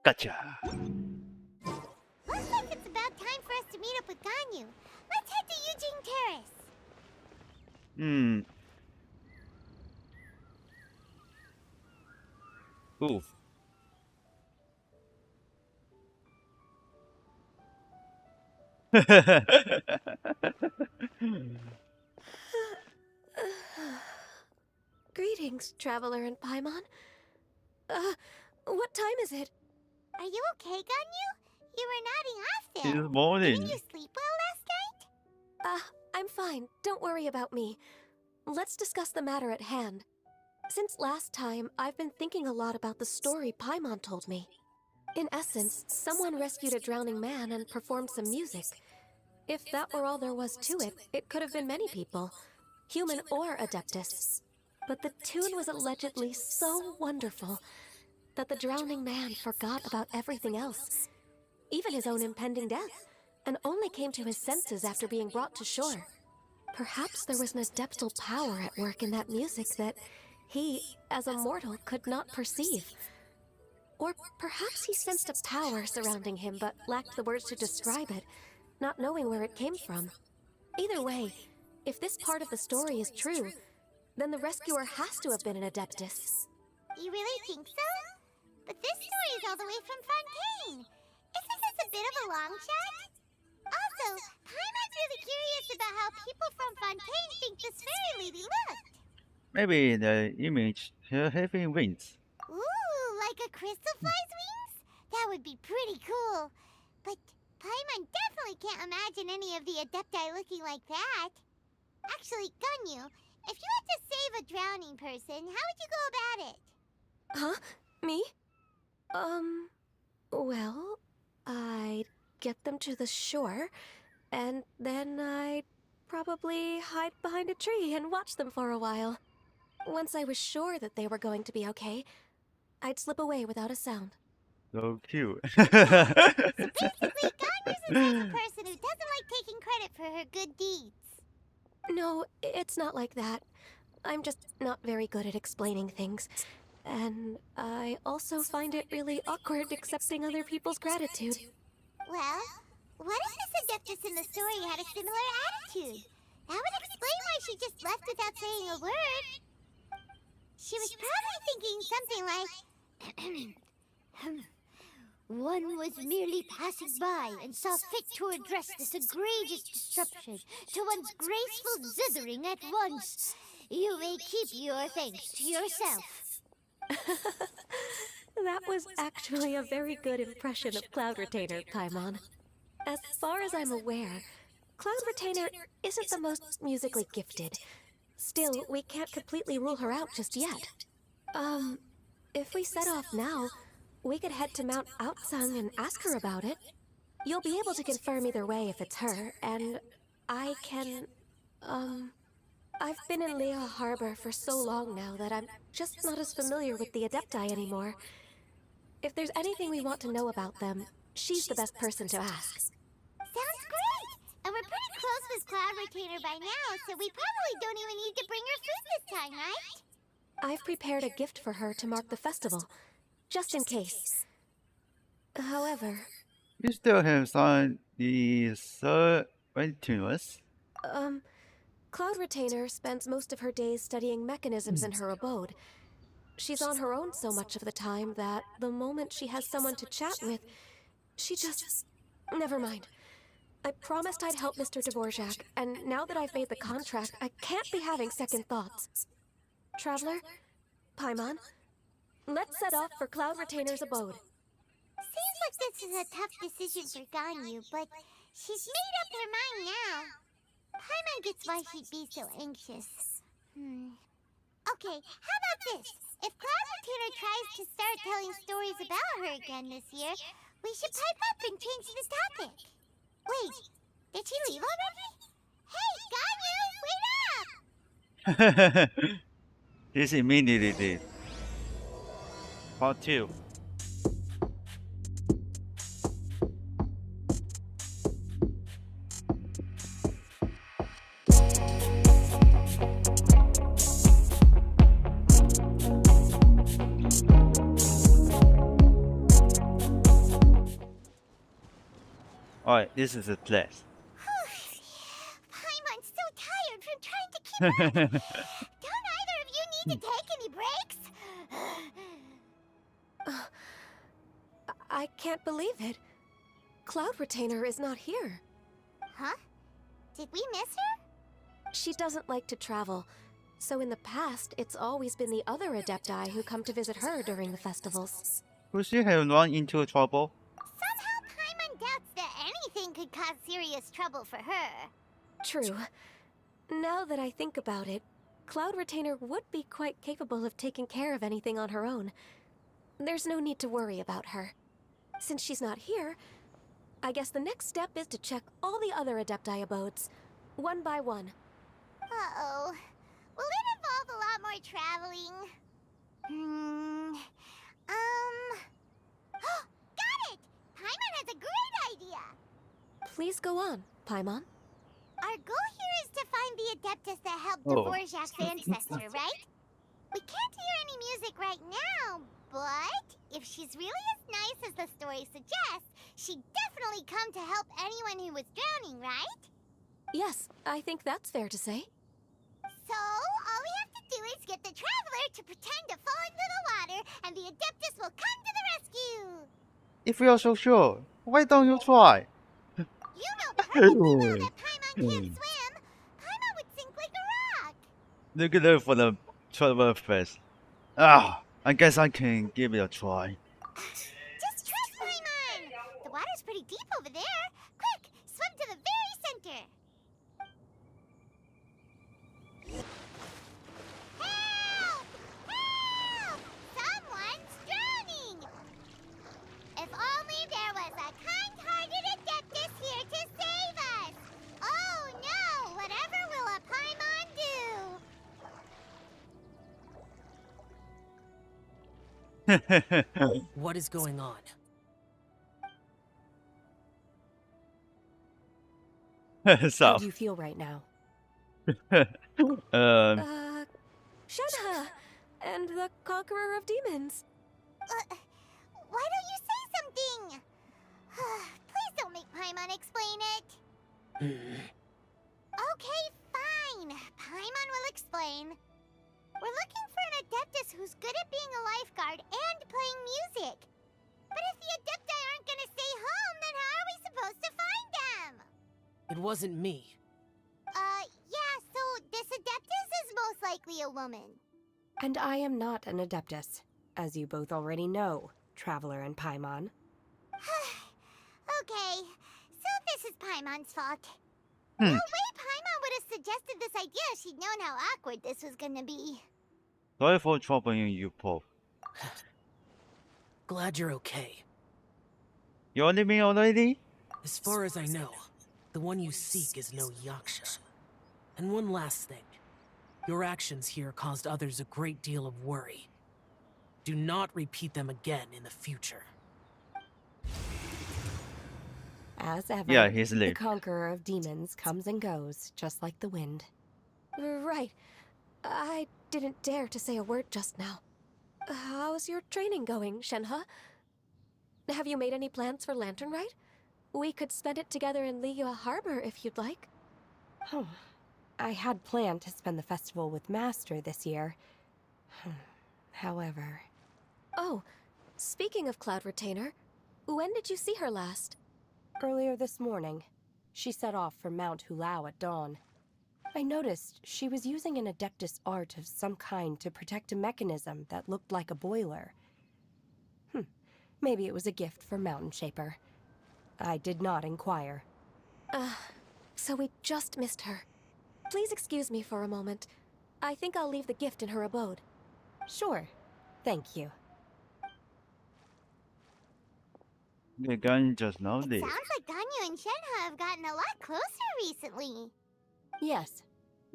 Gotcha. Looks like it's about time for us to meet up with Ganyu. Let's head to Eugene Terrace. Ooh. Greetings, Traveler and Paimon. What time is it? Are you okay, Ganyu? You were nodding off It's there. morning. Didn't you sleep well last night? I'm fine. Don't worry about me. Let's discuss the matter at hand. Since last time, I've been thinking a lot about the story Paimon told me. In essence, someone rescued a drowning man and performed some music. If that were all there was to it, it could have been many people, human or Adeptus. But the tune was allegedly so wonderful that the drowning man forgot about everything else, even his own impending death, and only came to his senses after being brought to shore. Perhaps there was an adeptal power at work in that music that he, as a mortal, could not perceive. Or perhaps he sensed a power surrounding him but lacked the words to describe it, not knowing where it came from. Either way, if this part of the story is true, then the rescuer has to have been an Adeptus. You really think so? But this story is all the way from Fontaine. Isn't this a bit of a long shot? Also, Paimon's really curious about how people from Fontaine think this fairy lady looked. Maybe the image her having wings. Ooh, like a crystal fly's wings? That would be pretty cool. But Paimon definitely can't imagine any of the Adepti looking like that. Actually, Ganyu, if you had to save a drowning person, how would you go about it? Huh? Me? Well, I'd get them to the shore, and then I'd probably hide behind a tree and watch them for a while. Once I was sure that they were going to be okay, I'd slip away without a sound. So cute. So basically, Ganyu's the type of person who doesn't like taking credit for her good deeds. No, it's not like that. I'm just not very good at explaining things. And I also find it really awkward accepting other people's gratitude. Well, what if this Adeptus in the story had a similar attitude? That would explain why she just left without saying a word. She was probably thinking something like, one was merely passing by and saw fit to address this egregious disruption to one's graceful zithering at once. You may keep your thanks to yourself. That was actually a very good impression of Cloud Retainer, Paimon. As far as I'm aware, Cloud Retainer isn't the most musically gifted. Still, we can't completely rule her out just yet. If we set off now, we could head to Mount Outsung and ask her about it. You'll be able to confirm either way if it's her, and I can, I've been in Lea Harbor for so long now that I'm just not as familiar with the Adepti anymore. If there's anything we want to know about them, she's the best person to ask. Sounds great! And we're pretty close with Cloud Retainer by now, so we probably don't even need to bring her food this time, right? I've prepared a gift for her to mark the festival, just in case. However... You still have signed the third continuous? Cloud Retainer spends most of her days studying mechanisms in her abode. She's on her own so much of the time that the moment she has someone to chat with, she just... Never mind. I promised I'd help Mr. Dvorak, and now that I've made the contract, I can't be having second thoughts. Traveler, Paimon, let's set off for Cloud Retainer's abode. Seems like this is a tough decision for Ganyu, but she's made up her mind now. Paimon gets why she'd be so anxious. Okay, how about this? If Cloud Retainer tries to start telling stories about her again this year, we should pipe up and change the topic. Wait, did she leave already? Hey, Ganyu, wait up! This immediately did. Part 2. Alright, this is a place. Paimon's so tired from trying to keep up. Don't either of you need to take any breaks? I can't believe it. Cloud Retainer is not here. Huh? Did we miss her? She doesn't like to travel, so in the past, it's always been the other Adepti who come to visit her during the festivals. Could she have run into trouble? Somehow Paimon doubts that anything could cause serious trouble for her. True. Now that I think about it, Cloud Retainer would be quite capable of taking care of anything on her own. There's no need to worry about her. Since she's not here, I guess the next step is to check all the other Adepti abodes, one by one. Uh-oh. Will it involve a lot more traveling? Got it! Paimon has a great idea! Please go on, Paimon. Our goal here is to find the Adeptus that helped Oh. Dvorak's ancestor, right? We can't hear any music right now, but if she's really as nice as the story suggests, she'd definitely come to help anyone who was drowning, right? Yes, I think that's fair to say. So, all we have to do is get the Traveler to pretend to fall into the water, and the Adeptus will come to the rescue! If you're so sure, why don't you try? You know perfectly well that Paimon can't swim! Paimon would sink like a rock! Look at her for the trouble face. I guess I can give it a try. Just trust Paimon! The water's pretty deep over there. Quick, swim to the very center! Help! Help! Someone's drowning! If only there was a kind-hearted Adeptus here to save us! Oh no! Whatever will a Paimon do? What is going on? How So, do you feel right now? Shenhe! And the Conqueror of Demons. Why don't you say something? Please don't make Paimon explain it. Okay, fine. Paimon will explain. We're looking for an Adeptus who's good at being a lifeguard and playing music. But if the Adepti aren't gonna stay home, then how are we supposed to find them? It wasn't me. Yeah, so this Adeptus is most likely a woman. And I am not an Adeptus, as you both already know, Traveler and Paimon. Okay, so this is Paimon's fault. Hmm. No way Paimon would have suggested this idea if she'd known how awkward this was gonna be. sorry for troubling you, Pope. Glad you're okay. You only me already? As far as I know, the one you seek is no Yaksha. And one last thing. Your actions here caused others a great deal of worry. Do not repeat them again in the future. As ever, Yeah, he's the late. Conqueror of Demons comes and goes, just like the wind. Right. I didn't dare to say a word just now. How's your training going, Shenhe? Have you made any plans for Lantern Rite? We could spend it together in Liyue Harbor if you'd like. Oh, I had planned to spend the festival with Master this year. However... Oh, speaking of Cloud Retainer, when did you see her last? Earlier this morning, she set off for Mount Hulao at dawn. I noticed she was using an Adeptus art of some kind to protect a mechanism that looked like a boiler. Maybe it was a gift for Mountain Shaper. I did not inquire. So we just missed her. Please excuse me for a moment. I think I'll leave the gift in her abode. Sure. Thank you. The gun just know It this. sounds like Ganyu and Shenhe have gotten a lot closer recently. Yes.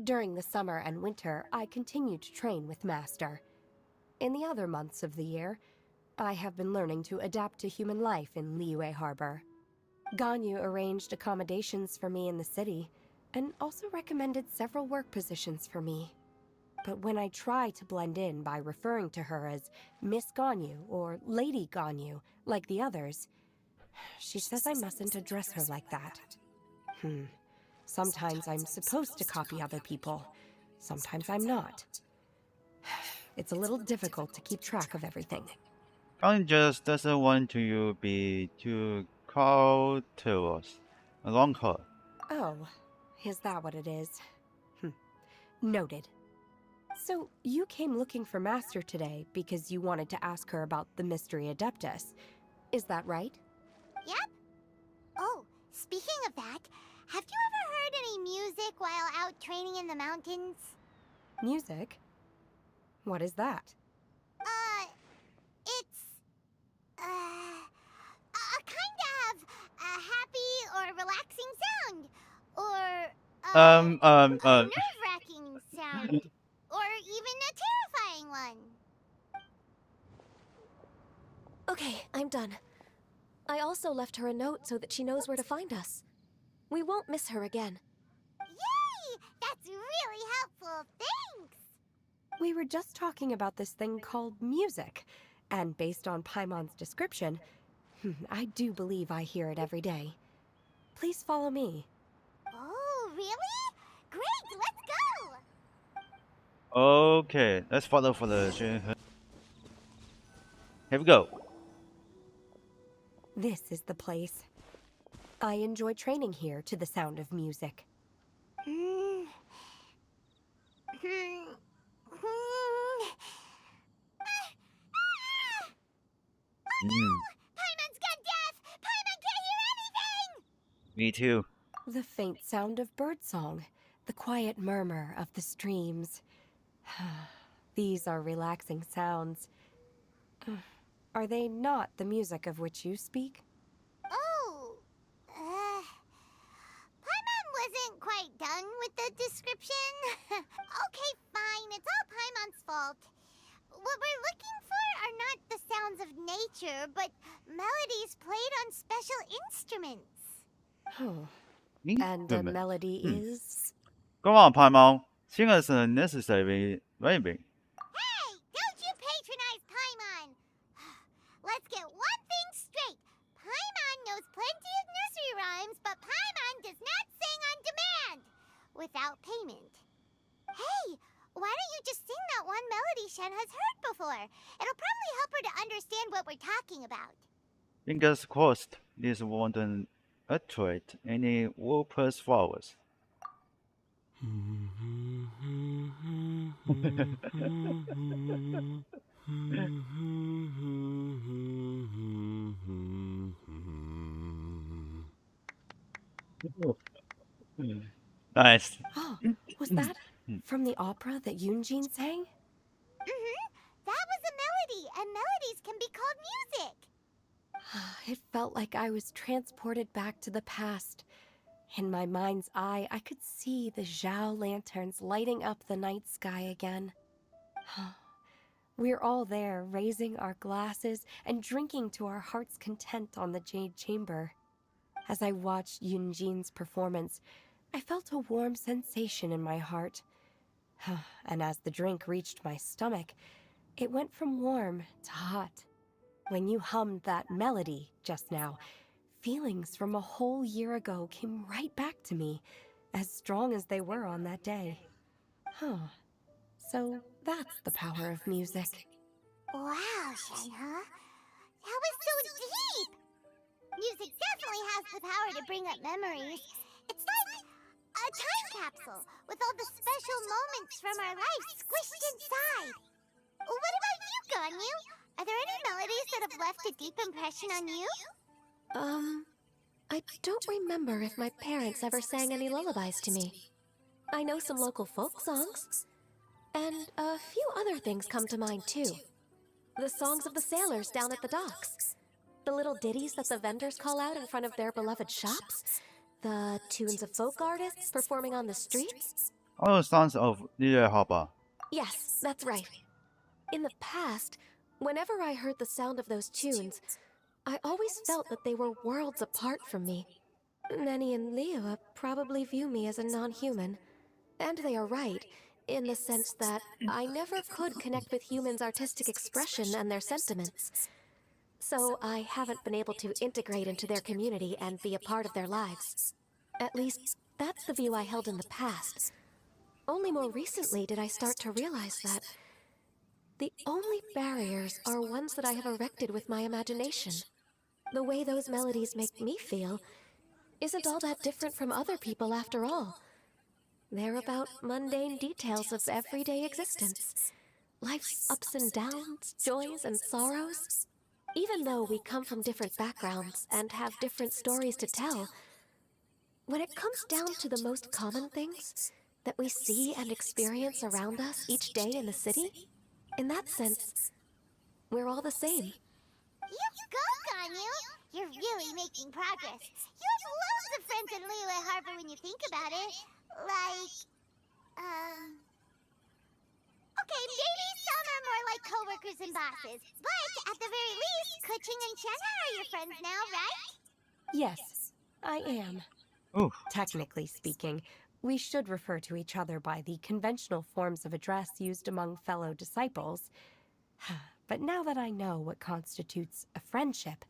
During the summer and winter, I continue to train with Master. In the other months of the year, I have been learning to adapt to human life in Liyue Harbor. Ganyu arranged accommodations for me in the city, and also recommended several work positions for me. But when I try to blend in by referring to her as Miss Ganyu or Lady Ganyu, like the others, She says I mustn't address her like that. Sometimes I'm supposed to copy other people. Sometimes I'm not. It's a little difficult to keep track of everything. Colin just doesn't want you to be too cautelous along her. Oh, is that what it is? Noted. So, you came looking for Master today because you wanted to ask her about the Mystery Adeptus. Is that right? Yep. Oh, speaking of that, have you ever heard any music while out training in the mountains? Music? What is that? It's, a kind of a happy or relaxing sound. Or, a nerve-wracking sound. Or even a terrifying one. Okay, I'm done. I also left her a note so that she knows where to find us. We won't miss her again. Yay! That's really helpful. Thanks! We were just talking about this thing called music, and based on Paimon's description, I do believe I hear it every day. Please follow me. Oh, really? Great, let's go! Okay, let's follow for the Here we go. This is the place. I enjoy training here to the sound of music. Paimon's gone deaf! Paimon can't hear anything! Me too. The faint sound of birdsong, the quiet murmur of the streams. These are relaxing sounds. Are they not the music of which you speak? Oh, Paimon wasn't quite done with the description. Okay, fine, it's all Paimon's fault. What we're looking for are not the sounds of nature, but melodies played on special instruments. Oh. And the melody is... Go on, Paimon. Sing us a necessary raving. Hey, don't you patronize Paimon! Let's get one thing straight. Paimon knows plenty of nursery rhymes, but Paimon does not sing on demand. Without payment. Hey, why don't you just sing that one melody Shen has heard before? It'll probably help her to understand what we're talking about. Fingers crossed this won't attract any whoopers flowers. Nice. Oh, was that from the opera that Yunjin sang? That was a melody, and melodies can be called music. It felt like I was transported back to the past. In my mind's eye, I could see the Zhao lanterns lighting up the night sky again. We're all there, raising our glasses and drinking to our heart's content on the Jade Chamber. As I watched Yunjin's performance, I felt a warm sensation in my heart. And as the drink reached my stomach, it went from warm to hot. When you hummed that melody just now, feelings from a whole year ago came right back to me, as strong as they were on that day. So that's the power of music. Wow, Shen, huh? That was so deep! Music definitely has the power to bring up memories. It's like a time capsule with all the special moments from our lives squished inside. What about you, Ganyu? Are there any melodies that have left a deep impression on you? I don't remember if my parents ever sang any lullabies to me. I know some local folk songs, and a few other things come to mind too. The songs of the sailors down at the docks, the little ditties that the vendors call out in front of their beloved shops, the tunes of folk artists performing on the streets. All the sounds of Irreplaceable. Yes, that's right. In the past, whenever I heard the sound of those tunes, I always felt that they were worlds apart from me. Nenny and Liyue probably view me as a non-human. And they are right, in the sense that I never could connect with humans' artistic expression and their sentiments. so I haven't been able to integrate into their community and be a part of their lives. At least, that's the view I held in the past. Only more recently did I start to realize that the only barriers are ones that I have erected with my imagination. The way those melodies make me feel isn't all that different from other people after all. They're about mundane details of everyday existence. Life's ups and downs, joys and sorrows. Even though we come from different backgrounds and have different stories to tell, when it comes down to the most common things that we see and experience around us each day in the city, in that sense, we're all the same. You go, Ganyu! You're really making progress. You have loads of friends in Liyue Harbor when you think about it. Like, okay, maybe some are more like coworkers and bosses. But at the very least, Kuching and Shenna are your friends now, right? Yes, I am. Ooh, Technically speaking, we should refer to each other by the conventional forms of address used among fellow disciples. But now that I know what constitutes a friendship,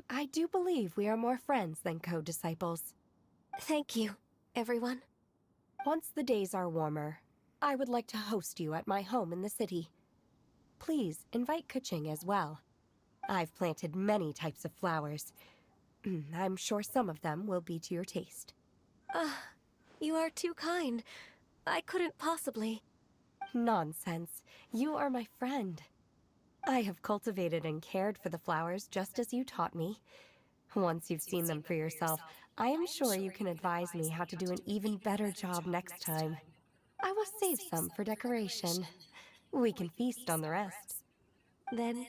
I do believe we are more friends than co-disciples. Thank you, everyone. Once the days are warmer, I would like to host you at my home in the city. Please invite Kuching as well. I've planted many types of flowers. I'm sure some of them will be to your taste. You are too kind. I couldn't possibly. Nonsense. You are my friend. I have cultivated and cared for the flowers just as you taught me. Once you've seen them for yourself, I am sure you can advise me how to do an even better job next time. I will save some for decoration. We can feast on the rest. Then,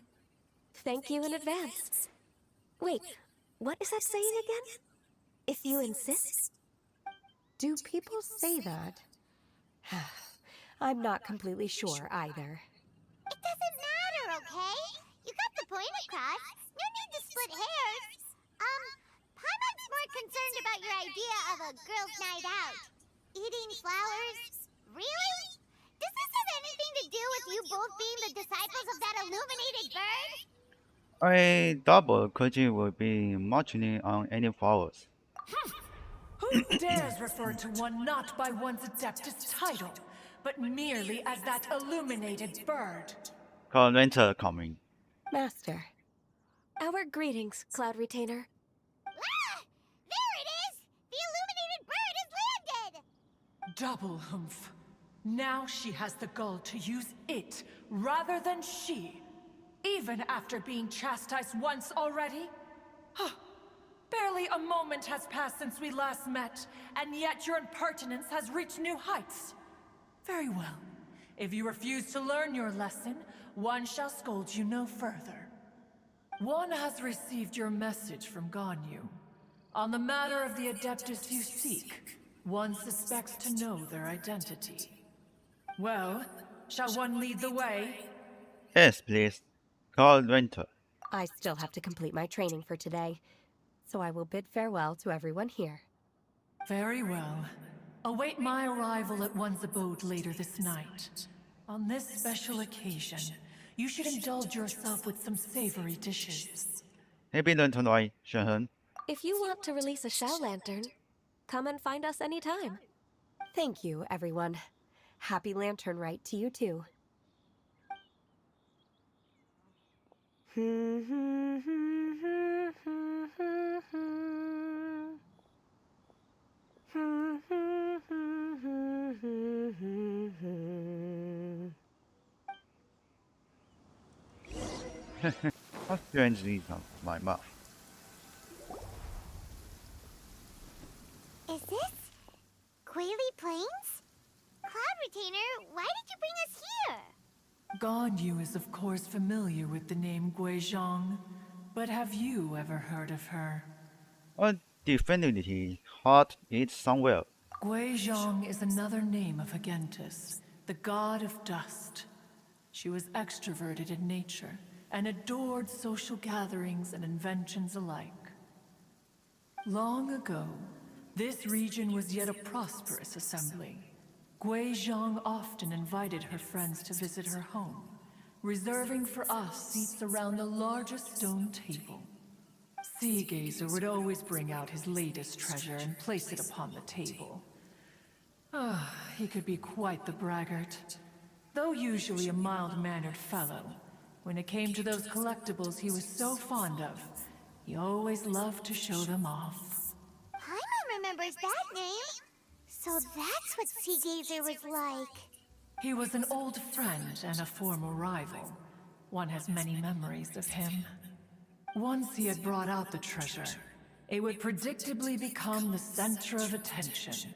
thank you in advance. Wait, what is that saying again? If you insist? Do people say that? I'm not completely sure either. It doesn't matter, okay? You got the point across. No need to split hairs. Paimon's more concerned about your idea of a girls' night out. Eating flowers? Really? Does this have anything to do with you both being the disciples of that illuminated bird? I doubt Koji will be marching on any flowers. Who dares refer to one not by one's Adeptus title, but merely as that illuminated bird? Cloud Winter coming. Master, Our greetings, Cloud Retainer. Ah! There it is! The illuminated bird has landed! Double humph. Now she has the gall to use it rather than she. Even after being chastised once already? Barely a moment has passed since we last met, and yet your impertinence has reached new heights. Very well. If you refuse to learn your lesson, one shall scold you no further. One has received your message from Ganyu. On the matter of the Adeptus you seek, one suspects to know their identity. Well, shall one lead the way? Yes, please. Cloud Winter. I still have to complete my training for today, so I will bid farewell to everyone here. Very well. Await my arrival at one's abode later this night. On this special occasion, you should indulge yourself with some savory dishes. Happy Lantern Light, Shenhen. If you want to release a Shao Lantern, come and find us anytime. Thank you, everyone. Happy Lantern Rite to you too. How strangely on my mouth. Is this Quaily Plains? Cloud Retainer, why did you bring us here? Ganyu is of course familiar with the name Guizhong, but have you ever heard of her? Definitely heard it somewhere. Guizhong is another name of Agentis, the god of dust. She was extroverted in nature and adored social gatherings and inventions alike. Long ago, this region was yet a prosperous assembly. Guizhong often invited her friends to visit her home, reserving for us seats around the largest stone table. Sea Gazer would always bring out his latest treasure and place it upon the table. He could be quite the braggart. Though usually a mild-mannered fellow, when it came to those collectibles he was so fond of, he always loved to show them off. Paimon remembers that name. So that's what Sea Gazer was like. He was an old friend and a former rival. One has many memories of him. Once he had brought out the treasure, it would predictably become the center of attention.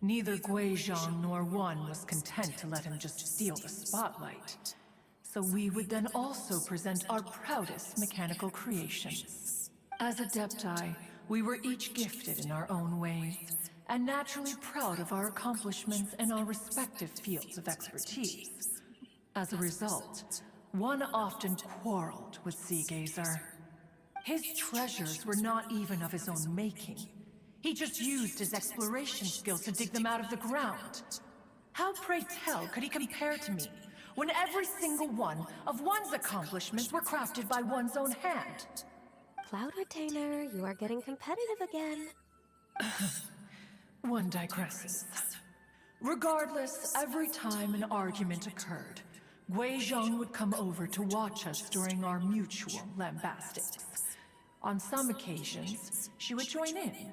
Neither Guizhong nor One was content to let him just steal the spotlight. So we would then also present our proudest mechanical creations. As Adepti, we were each gifted in our own ways, and naturally proud of our accomplishments in our respective fields of expertise. As a result, One often quarreled with Sea Gazer. His treasures were not even of his own making. He just used his exploration skills to dig them out of the ground. How, pray tell, could he compare to me, when every single one of One's accomplishments were crafted by one's own hand? Cloud Retainer, you are getting competitive again. One digresses. Regardless, every time an argument occurred, Guizhong would come over to watch us during our mutual lambastics. On some occasions, she would join in,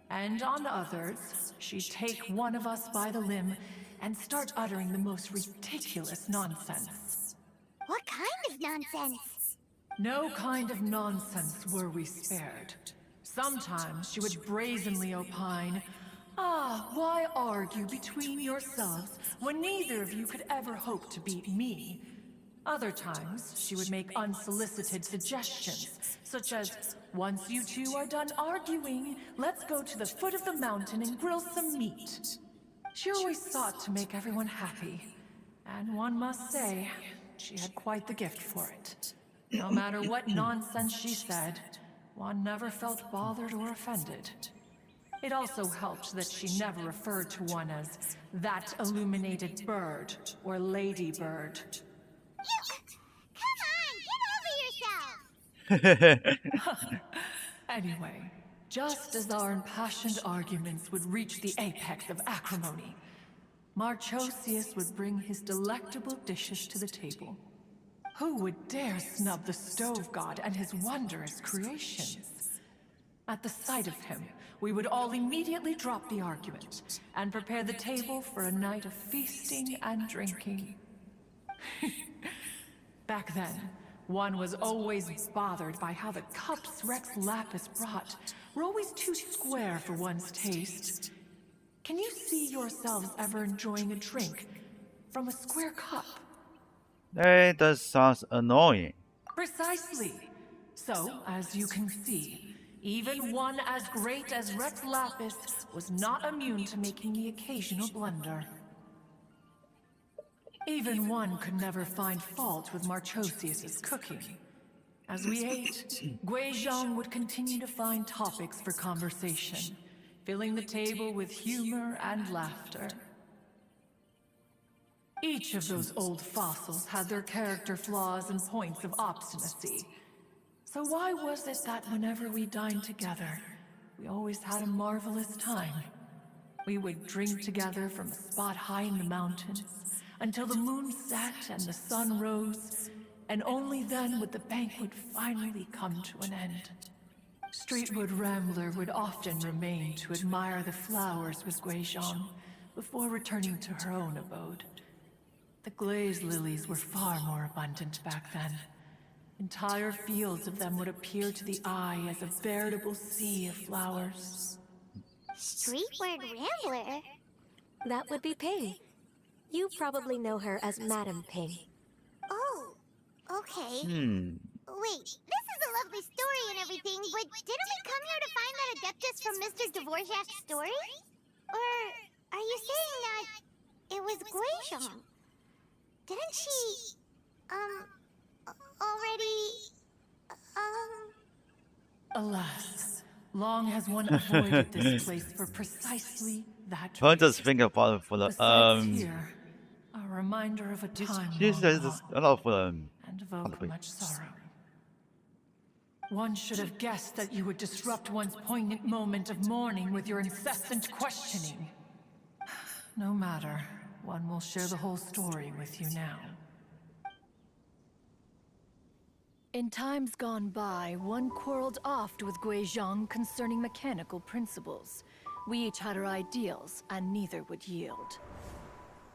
and on others, she'd take one of us by the limb and start uttering the most ridiculous nonsense. What kind of nonsense? No kind of nonsense were we spared. Sometimes she would brazenly opine, why argue between yourselves when neither of you could ever hope to beat me? Other times, she would make unsolicited suggestions, such as, once you two are done arguing, let's go to the foot of the mountain and grill some meat. She always sought to make everyone happy, and one must say, she had quite the gift for it. No matter what nonsense she said, one never felt bothered or offended. It also helped that she never referred to one as that illuminated bird or ladybird. Come on, get over yourself! Anyway, just as our impassioned arguments would reach the apex of acrimony, Marchosius would bring his delectable dishes to the table. Who would dare snub the stove god and his wondrous creations? At the sight of him, we would all immediately drop the argument and prepare the table for a night of feasting and drinking. Back then, one was always bothered by how the cups Rex Lapis brought were always too square for one's taste. Can you see yourselves ever enjoying a drink from a square cup? That does sounds annoying. Precisely. So, as you can see, even one as great as Rex Lapis was not immune to making the occasional blunder. Even one could never find fault with Marchosius's cooking. As we ate, Guizhong would continue to find topics for conversation, filling the table with humor and laughter. Each of those old fossils had their character flaws and points of obstinacy. So why was it that whenever we dined together, we always had a marvelous time? We would drink together from a spot high in the mountains, until the moon set and the sun rose, and only then would the banquet finally come to an end. Streetwood Rambler would often remain to admire the flowers with Guizhong before returning to her own abode. The glazed lilies were far more abundant back then. Entire fields of them would appear to the eye as a veritable sea of flowers. Streetward Rambler? That would be Ping. You probably know her as Madam Ping. Oh, okay. Wait, this is a lovely story and everything, but didn't we come here to find that Adeptus from Mr. Dvorak's story? Or are you saying that it was Guizhong? Didn't she, Alas, long has one avoided this place for precisely that I'll reason. just think about it for The sights here are reminder of a time She long says gone, a lot of and how to evoke play. much sorrow. One should have guessed that you would disrupt one's poignant moment of mourning with your incessant questioning. No matter, one will share the whole story with you now. In times gone by, one quarreled oft with Gui Zhang concerning mechanical principles. We each had our ideals, and neither would yield.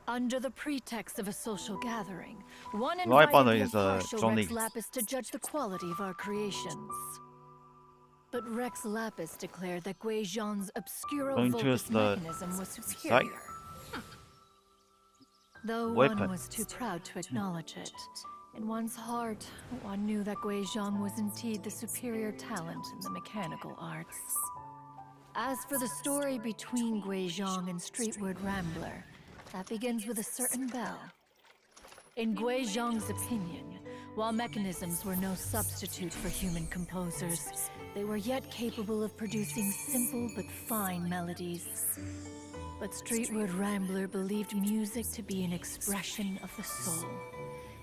Under the pretext of a social gathering, one Right invited button the is impartial Johnny. Rex Lapis to judge the quality of our creations. But Rex Lapis declared that Gui Zhang's obscuro Don't choose Vulpus the mechanism was site superior. Though weapon. one was too proud to acknowledge it, in one's heart, one knew that Gui Zhang was indeed the superior talent in the mechanical arts. As for the story between Gui Zhang and Streetward Rambler, that begins with a certain bell. In Gui Zhang's opinion, while mechanisms were no substitute for human composers, they were yet capable of producing simple but fine melodies. But Streetward Rambler believed music to be an expression of the soul,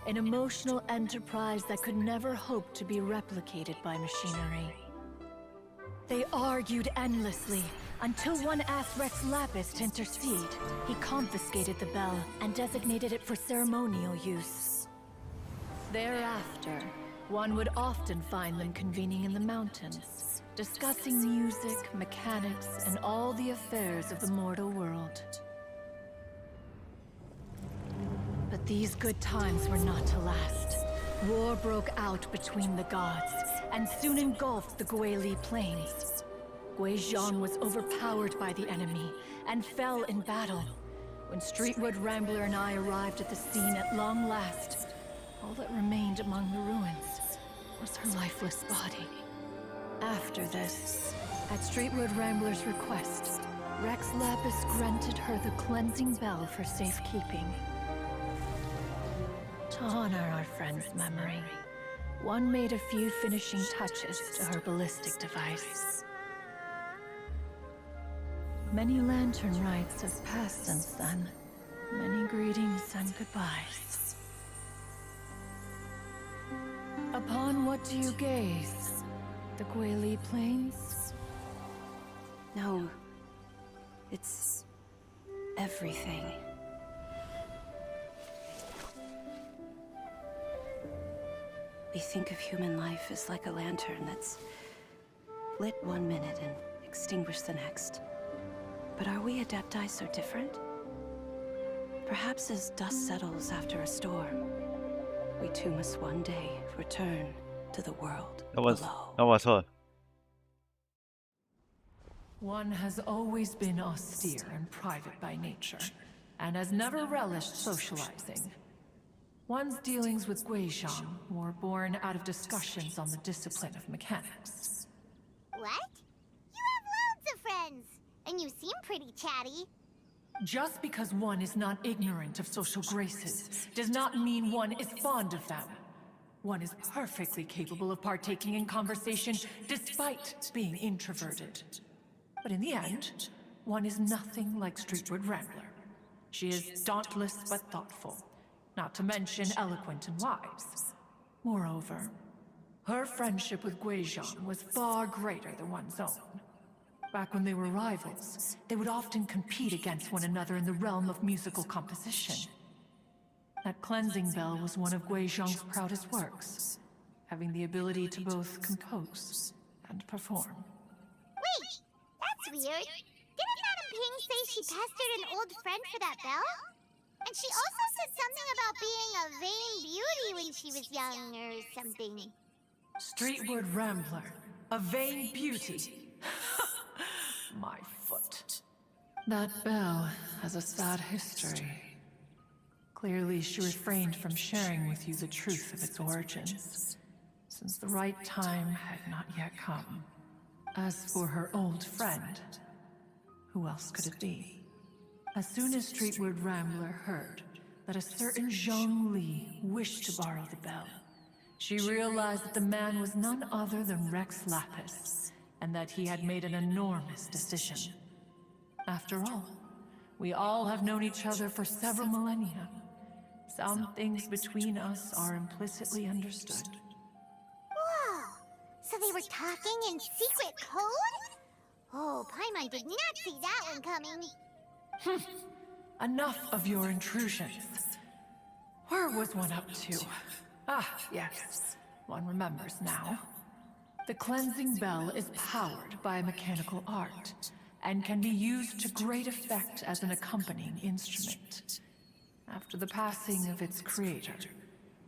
an emotional enterprise that could never hope to be replicated by machinery. They argued endlessly, until one asked Rex Lapis to intercede. He confiscated the bell and designated it for ceremonial use. Thereafter, one would often find them convening in the mountains, discussing music, mechanics, and all the affairs of the mortal world. But these good times were not to last. War broke out between the gods, and soon engulfed the Guili plains. Gui Zhang was overpowered by the enemy, and fell in battle. When Streetwood Rambler and I arrived at the scene at long last, all that remained among the ruins was her lifeless body. After this, at Streetwood Rambler's request, Rex Lapis granted her the cleansing bell for safekeeping. To honor our friend's memory, one made a few finishing touches to her ballistic device. Many lantern rites have passed since then. Many greetings and goodbyes. Upon what do you gaze? The Guili Plains? No. It's everything. We think of human life as like a lantern that's lit one minute and extinguished the next. But are we Adepti so different? Perhaps as dust settles after a storm, we too must one day return to the world below. That was her. One has always been austere and private by nature, and has never relished socializing. One's dealings with Gui Zhang were born out of discussions on the discipline of mechanics. What? You have loads of friends, and you seem pretty chatty. Just because one is not ignorant of social graces does not mean one is fond of them. One is perfectly capable of partaking in conversation despite being introverted. But in the end, one is nothing like Streetwood Rambler. She is dauntless but thoughtful, not to mention eloquent and wise. Moreover, her friendship with Gui Zhang was far greater than one's own. Back when they were rivals, they would often compete against one another in the realm of musical composition. That cleansing bell was one of Gui Zhang's proudest works, having the ability to both compose and perform. Wait, that's weird. Didn't Madame Ping say she pestered an old friend for that bell? And she also said something about being a vain beauty when she was young or something. Streetwood Rambler, a vain beauty. My foot. That bell has a sad history. Clearly, she refrained from sharing with you the truth of its origins, since the right time had not yet come. As for her old friend, who else could it be? As soon as Streetwood Rambler heard that a certain Zhang Li wished to borrow the bell, she realized that the man was none other than Rex Lapis, and that he had made an enormous decision. After all, we all have known each other for several millennia, Some things between us are implicitly understood. Whoa! So they were talking in secret code? Oh, Paimon did not see that one coming. Enough of your intrusions. Where was one up to? Ah, yes. One remembers now. The cleansing bell is powered by a mechanical art, and can be used to great effect as an accompanying instrument. After the passing of its creator,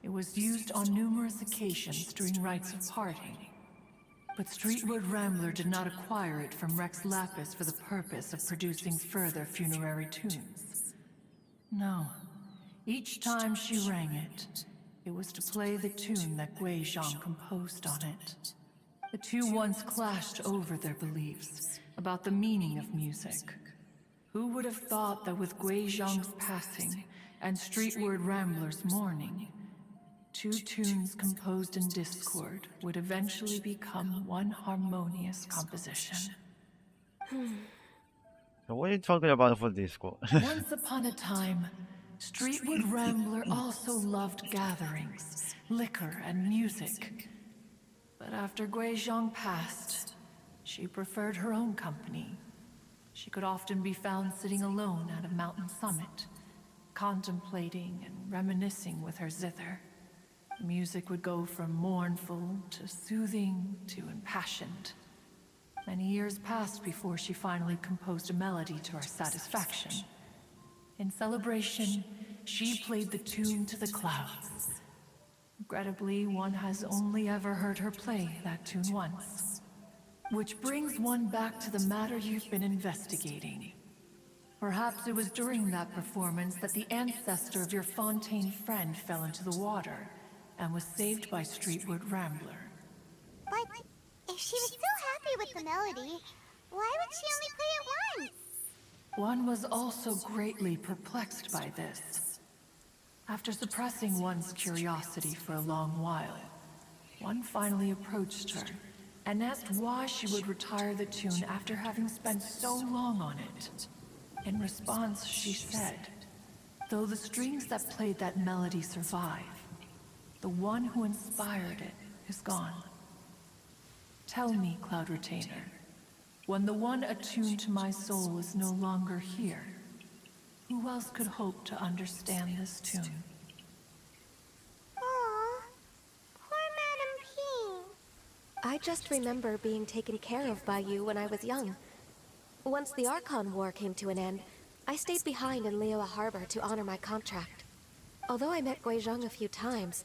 it was used on numerous occasions during rites of parting. But Streetwood Rambler did not acquire it from Rex Lapis for the purpose of producing further funerary tunes. No. Each time she rang it, it was to play the tune that Gui Zhang composed on it. The two once clashed over their beliefs about the meaning of music. Who would have thought that with Gui Zhang's passing and Streetward Rambler's mourning, two tunes composed in discord would eventually become one harmonious composition? So what are you talking about for Discord? Once upon a time, Streetwood Rambler also loved gatherings, liquor, and music. But after Gui Zhang passed, she preferred her own company. She could often be found sitting alone at a mountain summit, contemplating and reminiscing with her zither. The music would go from mournful to soothing to impassioned. Many years passed before she finally composed a melody to her satisfaction. In celebration, she played the tune to the clouds. Regrettably, one has only ever heard her play that tune once. Which brings one back to the matter you've been investigating. Perhaps it was during that performance that the ancestor of your Fontaine friend fell into the water and was saved by Streetwood Rambler. But if she was so happy with the melody, why would she only play it once? One was also greatly perplexed by this. After suppressing one's curiosity for a long while, one finally approached her and asked why she would retire the tune after having spent so long on it. In response, she said, "Though the strings that played that melody survive, the one who inspired it is gone. Tell me, Cloud Retainer, when the one attuned to my soul is no longer here, who else could hope to understand this tune?" Aw, poor Madame Ping. I just remember being taken care of by you when I was young. Once the Archon War came to an end, I stayed behind in Liyue Harbor to honor my contract. Although I met Gui Zhang a few times,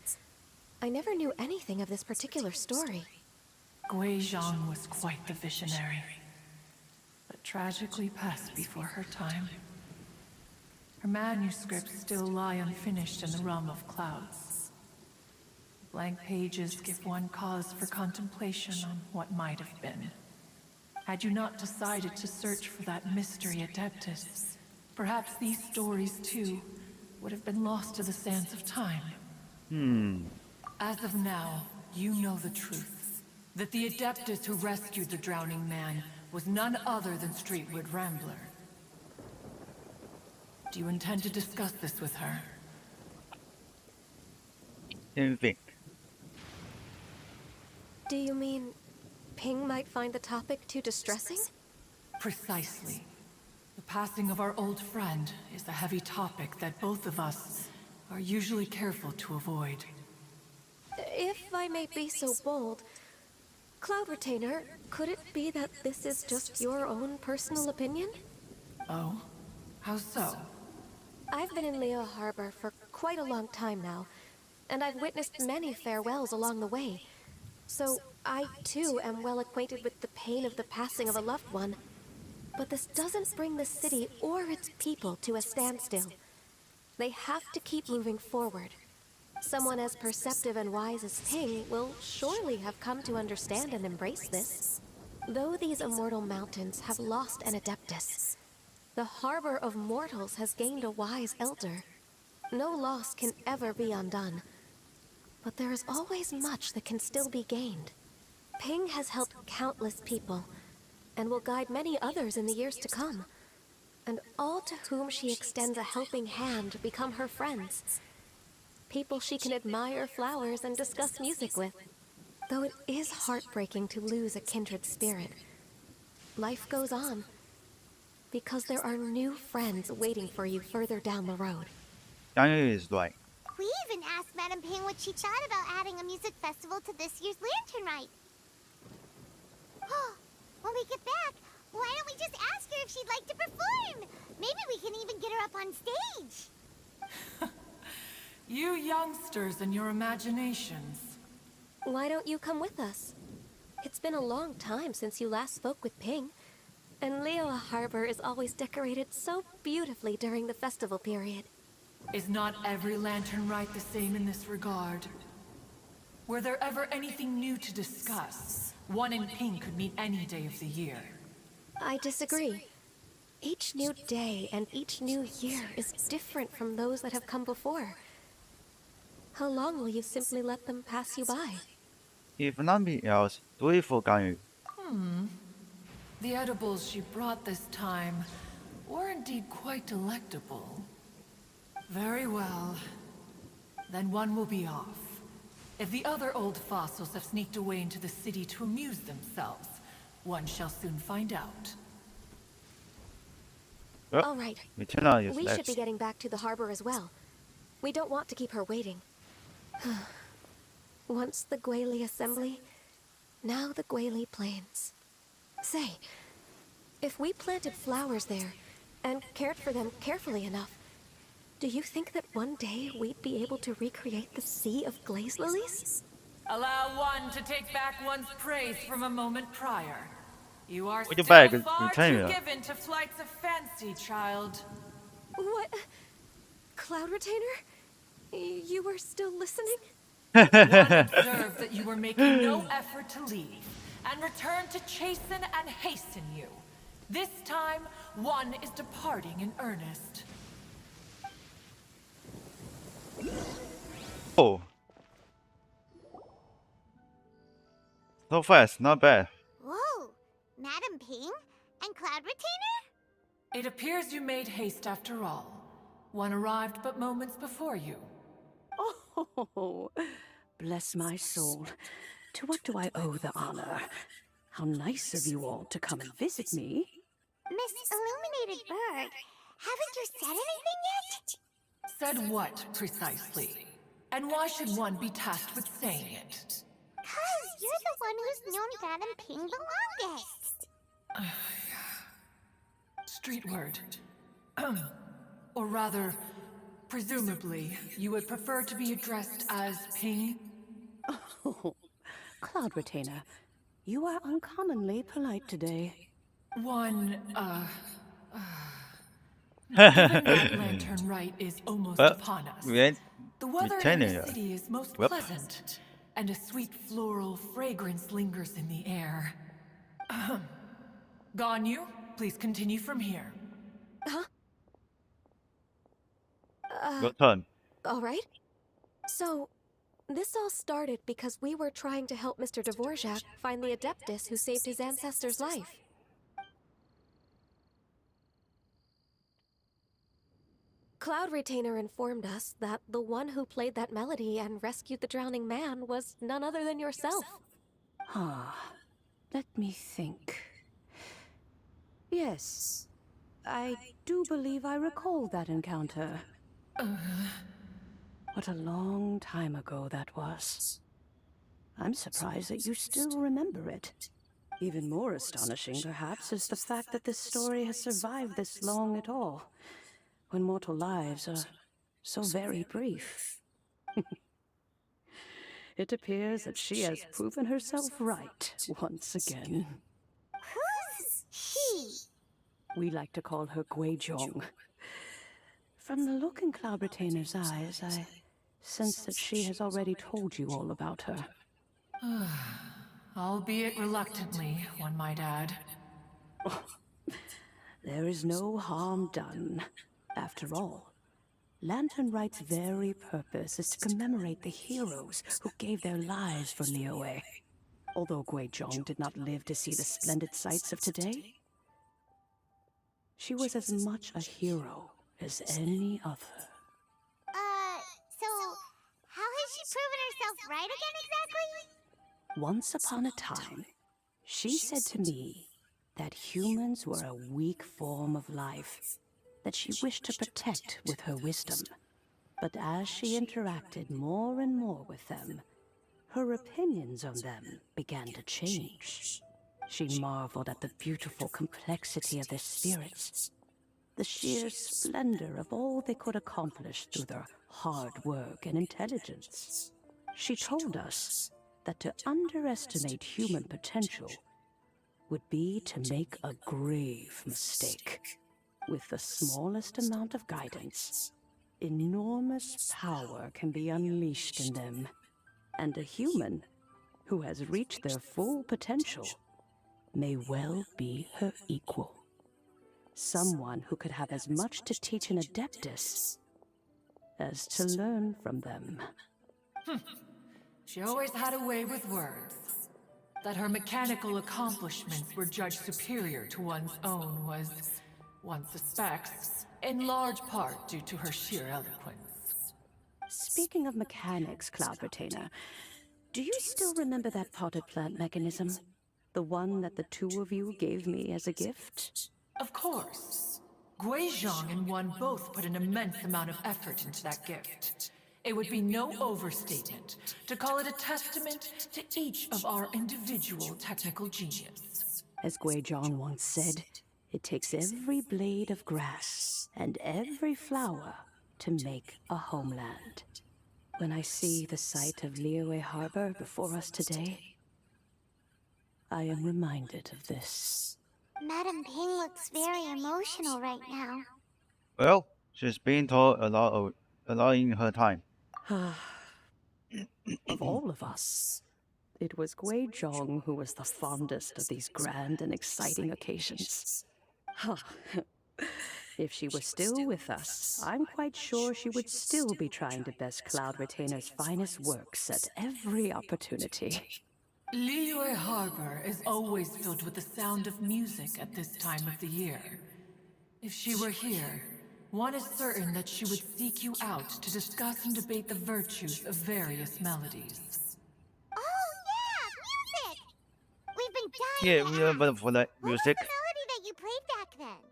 I never knew anything of this particular story. Gui Zhang was quite the visionary, but tragically passed before her time. Her manuscripts still lie unfinished in the realm of clouds. Blank pages give one cause for contemplation on what might have been. Had you not decided to search for that mystery Adeptus, perhaps these stories too would have been lost to the sands of time. As of now, you know the truth. That the Adeptus who rescued the drowning man was none other than Streetwood Rambler. Do you intend to discuss this with her? Didn't think. Do you mean Ping might find the topic too distressing? Precisely. The passing of our old friend is a heavy topic that both of us are usually careful to avoid. If I may be so bold, Cloud Retainer, could it be that this is just your own personal opinion? Oh? How so? I've been in Liyue Harbor for quite a long time now, and I've witnessed many farewells along the way. So I, too, am well acquainted with the pain of the passing of a loved one. But this doesn't bring the city or its people to a standstill. They have to keep moving forward. Someone as perceptive and wise as Ping will surely have come to understand and embrace this. Though these immortal mountains have lost an Adeptus, the harbor of mortals has gained a wise elder. No loss can ever be undone. But there is always much that can still be gained. Ping has helped countless people, and will guide many others in the years to come. And all to whom she extends a helping hand become her friends. people she can admire flowers and discuss music with. Though it is heartbreaking to lose a kindred spirit, life goes on. Because there are new friends waiting for you further down the road. Yang is right. We even asked Madame Ping what she thought about adding a music festival to this year's Lantern Rite. When we get back, why don't we just ask her if she'd like to perform? Maybe we can even get her up on stage. You youngsters and your imaginations. Why don't you come with us? It's been a long time since you last spoke with Ping, and Liyue Harbor is always decorated so beautifully during the festival period. Is not every Lantern Rite the same in this regard? Were there ever anything new to discuss? One in Ping could meet any day of the year. I disagree. Each new day and each new year is different from those that have come before. How long will you simply let them pass you by? If nothing else, do it for Gang The edibles she brought this time were indeed quite delectable. Very well. Then one will be off. If the other old fossils have sneaked away into the city to amuse themselves, one shall soon find out. All right. Returner is We next. should be getting back to the harbor as well. We don't want to keep her waiting. Once the Guili Assembly, now the Guili Plains. Say, if we planted flowers there and cared for them carefully enough, do you think that one day we'd be able to recreate the sea of glaze lilies? Allow one to take back one's praise from a moment prior. You are What you still bag, far Terengineer? too given to flights of fancy, child. What? Cloud Retainer? You were still listening? One observed that you were making no effort to leave, and returned to chasten and hasten you. This time, one is departing in earnest. Oh. So fast, not bad. Whoa, Madame Ping and Cloud Retainer? It appears you made haste after all. One arrived but moments before you. Oh, bless my soul. To what do I owe the honor? How nice of you all to come and visit me. Miss Illuminated Bird, haven't you said anything yet? Said what, precisely? And why should one be tasked with saying it? 'Cause you're the one who's known Madame Ping the longest. Street word. Or rather, presumably, you would prefer to be addressed as Ping? Oh, Cloud Retainer, you are uncommonly polite today. One, given that Lantern Rite is almost upon us. The weather in the city is most pleasant, and a sweet floral fragrance lingers in the air. Ganyu, please continue from here. Huh? Your turn. All right. So, this all started because we were trying to help Mr. Dvorak find the Adeptus who saved his ancestor's life. Cloud Retainer informed us that the one who played that melody and rescued the drowning man was none other than yourself. Let me think. Yes, I do believe I recall that encounter. What a long time ago that was. I'm surprised that you still remember it. Even more astonishing, perhaps, is the fact that this story has survived this long at all, when mortal lives are so very brief. It appears that she has proven herself right once again. Who's she? We like to call her Guizhong. From the look in Cloud Retainer's eyes, I sense that she has already told you all about her. Albeit reluctantly, one might add. There is no harm done. After all, Lantern Rite's very purpose is to commemorate the heroes who gave their lives for Liyue. Although Guizhong did not live to see the splendid sights of today, she was as much a hero as any other. So, proven herself right again exactly? Once upon a time, she said to me that humans were a weak form of life that she wished to protect with her wisdom. But as she interacted more and more with them, her opinions on them began to change. She marveled at the beautiful complexity of their spirits, the sheer splendor of all they could accomplish through their hard work and intelligence. She told us that to underestimate human potential would be to make a grave mistake. With the smallest amount of guidance, enormous power can be unleashed in them, and a human who has reached their full potential may well be her equal. Someone who could have as much to teach an adeptus as to learn from them. She always had a way with words. That her mechanical accomplishments were judged superior to one's own was, one suspects, in large part due to her sheer eloquence. Speaking of mechanics, Cloud Retainer, do you still remember that potted plant mechanism? The one that the two of you gave me as a gift? Of course. Guizhong and one both put an immense amount of effort into that gift. It would be no overstatement to call it a testament to each of our individual technical genius. As Guizhong once said, it takes every blade of grass and every flower to make a homeland. When I see the sight of Liyue Harbor before us today, I am reminded of this. Madame Ping looks very emotional right now. Well, she's been told a lot in her time. Of all of us, it was Guizhong who was the fondest of these grand and exciting occasions. If she were still with us, I'm quite sure she would still be trying to best Cloud Retainer's finest works at every opportunity. Liyue Harbor is always filled with the sound of music at this time of the year. If she were here, one is certain that she would seek you out to discuss and debate the virtues of various melodies. Oh yeah, music! We've been dying Yeah, to we remember ask. for that What was music. the melody that you played back then?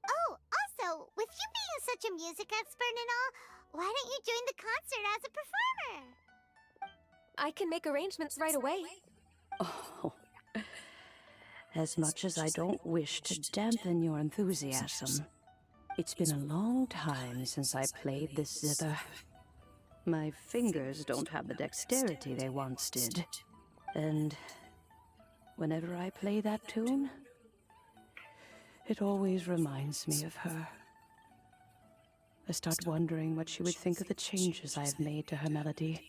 Oh, also, with you being such a music expert and all, why don't you join the concert as a performer? I can make arrangements right away. Oh, as much as I don't wish to dampen your enthusiasm, it's been a long time since I played this zither. My fingers don't have the dexterity they once did, and whenever I play that tune, it always reminds me of her. I start wondering what she would think of the changes I have made to her melody.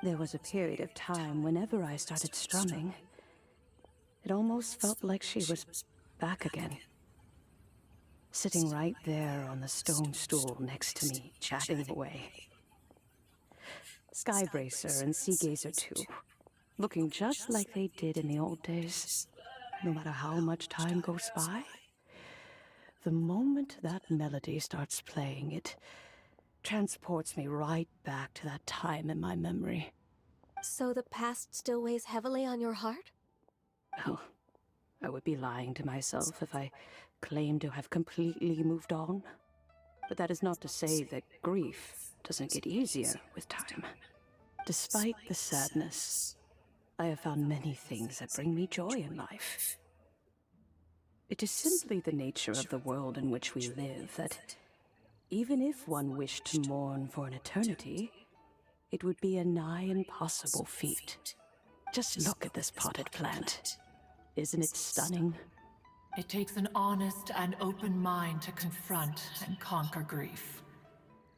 There was a period of time whenever I started strumming, it almost felt like she was back again. Sitting right there on the stone stool next to me, chatting away. Skybracer and Seagazer too, looking just like they did in the old days. No matter how much time goes by, the moment that melody starts playing, it transports me right back to that time in my memory. So the past still weighs heavily on your heart? Well, I would be lying to myself if I claimed to have completely moved on. But that is not to say that grief doesn't get easier with time. Despite the sadness, I have found many things that bring me joy in life. It is simply the nature of the world in which we live that even if one wished to mourn for an eternity, it would be a nigh impossible feat. Just look at this potted plant. Isn't it stunning? It takes an honest and open mind to confront and conquer grief.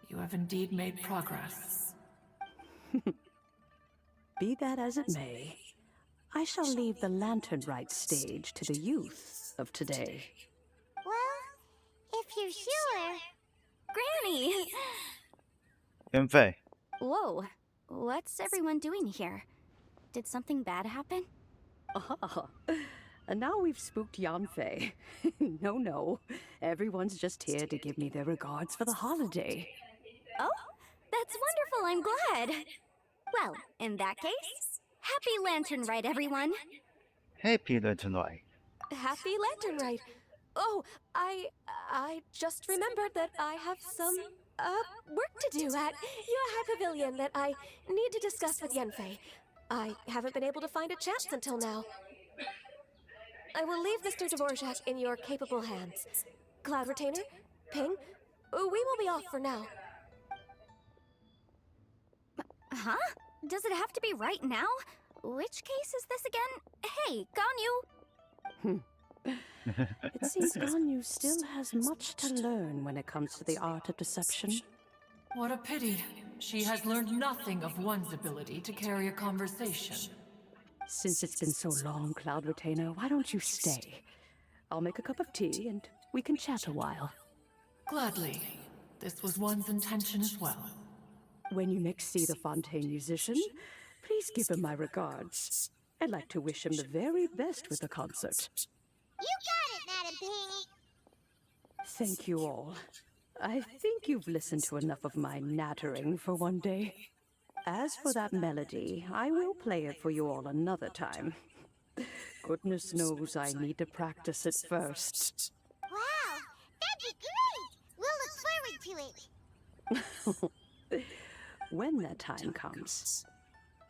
You have indeed made progress. Be that as it may, I shall leave the lantern rite stage to the youth of today. Well, if you're sure. Granny! Yanfei. Whoa, what's everyone doing here? Did something bad happen? Ah, and now we've spooked Yanfei. No, everyone's just here to give me their regards for the holiday. Oh, That's wonderful, I'm glad. Well, in that case, happy Lantern Rite, everyone. Happy tonight. Happy Lantern Rite. Oh, I just remembered that I have some work to do at Yuehai Pavilion that I need to discuss with Yanfei. I haven't been able to find a chance until now. I will leave Mr. Dvorak in your capable hands. Cloud Retainer, Ping, we will be off for now. Huh? Does it have to be right now? Which case is this again? Hey, Ganyu! It seems Ganyu still has much to learn when it comes to the art of deception. What a pity. She has learned nothing of one's ability to carry a conversation. Since it's been so long, Cloud Retainer, why don't you stay? I'll make a cup of tea and we can chat a while. Gladly. This was one's intention as well. When you next see the Fontaine musician, please give him my regards. I'd like to wish him the very best with the concert. You got it, Madam Ping. Thank you all. I think you've listened to enough of my nattering for one day. As for that melody, I will play it for you all another time. Goodness knows I need to practice it first. Wow, that'd be great. We'll look forward to it. When that time comes,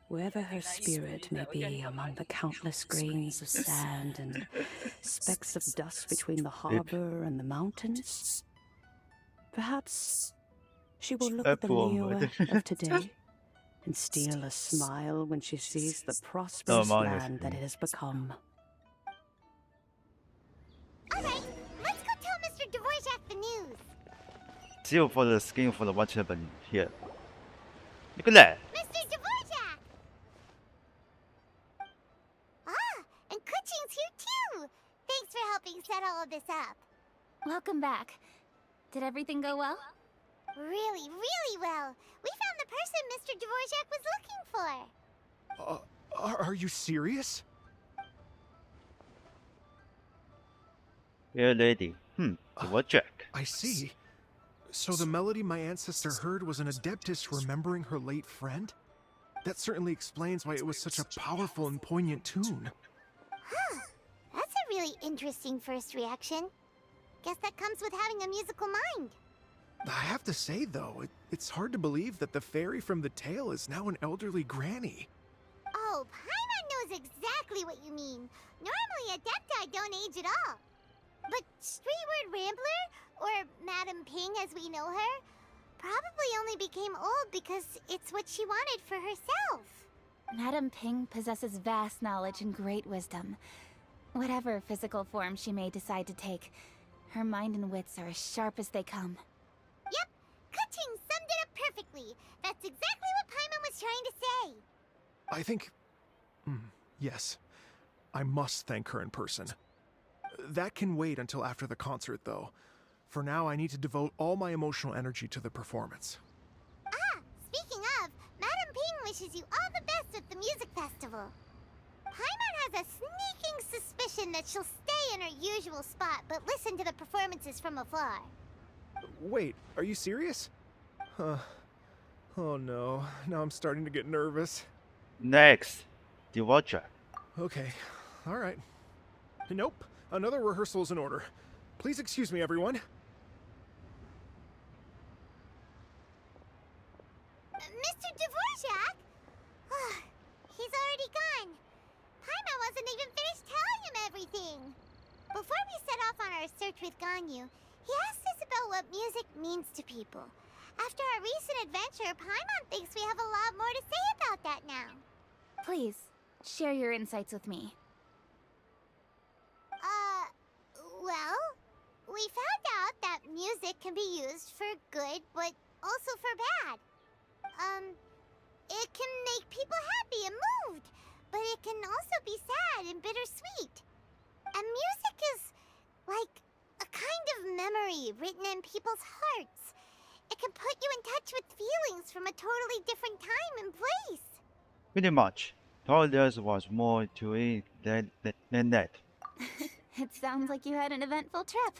wherever her spirit may be among the countless grains of sand and specks of dust between the harbor and the mountains, perhaps she will look at the Liyue of today and steal a smile when she sees the prosperous land that it has become. Alright, let's go tell Mr. Dvorak the news. 只有 for the skin for the watchable here. Look at that. Mr. Dvorak! Ah, and Kuching's here too! Thanks for helping set all of this up. Welcome back. Did everything go well? Really, really well. We found the person Mr. Dvorak was looking for. Are you serious? Yeah, lady. Dvorak. I see. So the melody my ancestor heard was an adeptus remembering her late friend? That certainly explains why it was such a powerful and poignant tune. Huh. That's a really interesting first reaction. Guess that comes with having a musical mind. I have to say, though, it's hard to believe that the fairy from the tale is now an elderly granny. Oh, Paimon knows exactly what you mean. Normally, Adepti don't age at all. But Streetward Rambler, or Madam Ping as we know her, probably only became old because it's what she wanted for herself. Madam Ping possesses vast knowledge and great wisdom. Whatever physical form she may decide to take, her mind and wits are as sharp as they come. Yep, Kuching summed it up perfectly. That's exactly what Paimon was trying to say. I think... yes. I must thank her in person. That can wait until after the concert, though. For now, I need to devote all my emotional energy to the performance. Ah, speaking of, Madam Ping wishes you all the best at the music festival. Paimon has a sneaking suspicion that she'll stay in her usual spot, but listen to the performances from afar. Wait, are you serious? Huh. Oh no, now I'm starting to get nervous. Next, Dvorak. Okay, alright. Nope, another rehearsal is in order. Please excuse me, everyone. Mr. Dvorak? He's already gone. Paimon wasn't even finished telling him everything. Before we set off on our search with Ganyu, he asked us about what music means to people. After our recent adventure, Paimon thinks we have a lot more to say about that now. Please, share your insights with me. Well, we found out that music can be used for good, but also for bad. It can make people happy and moved, but it can also be sad and bittersweet. And music is like a kind of memory written in people's hearts. It can put you in touch with feelings from a totally different time and place. Pretty much. Told us was more to it than that. It sounds like you had an eventful trip.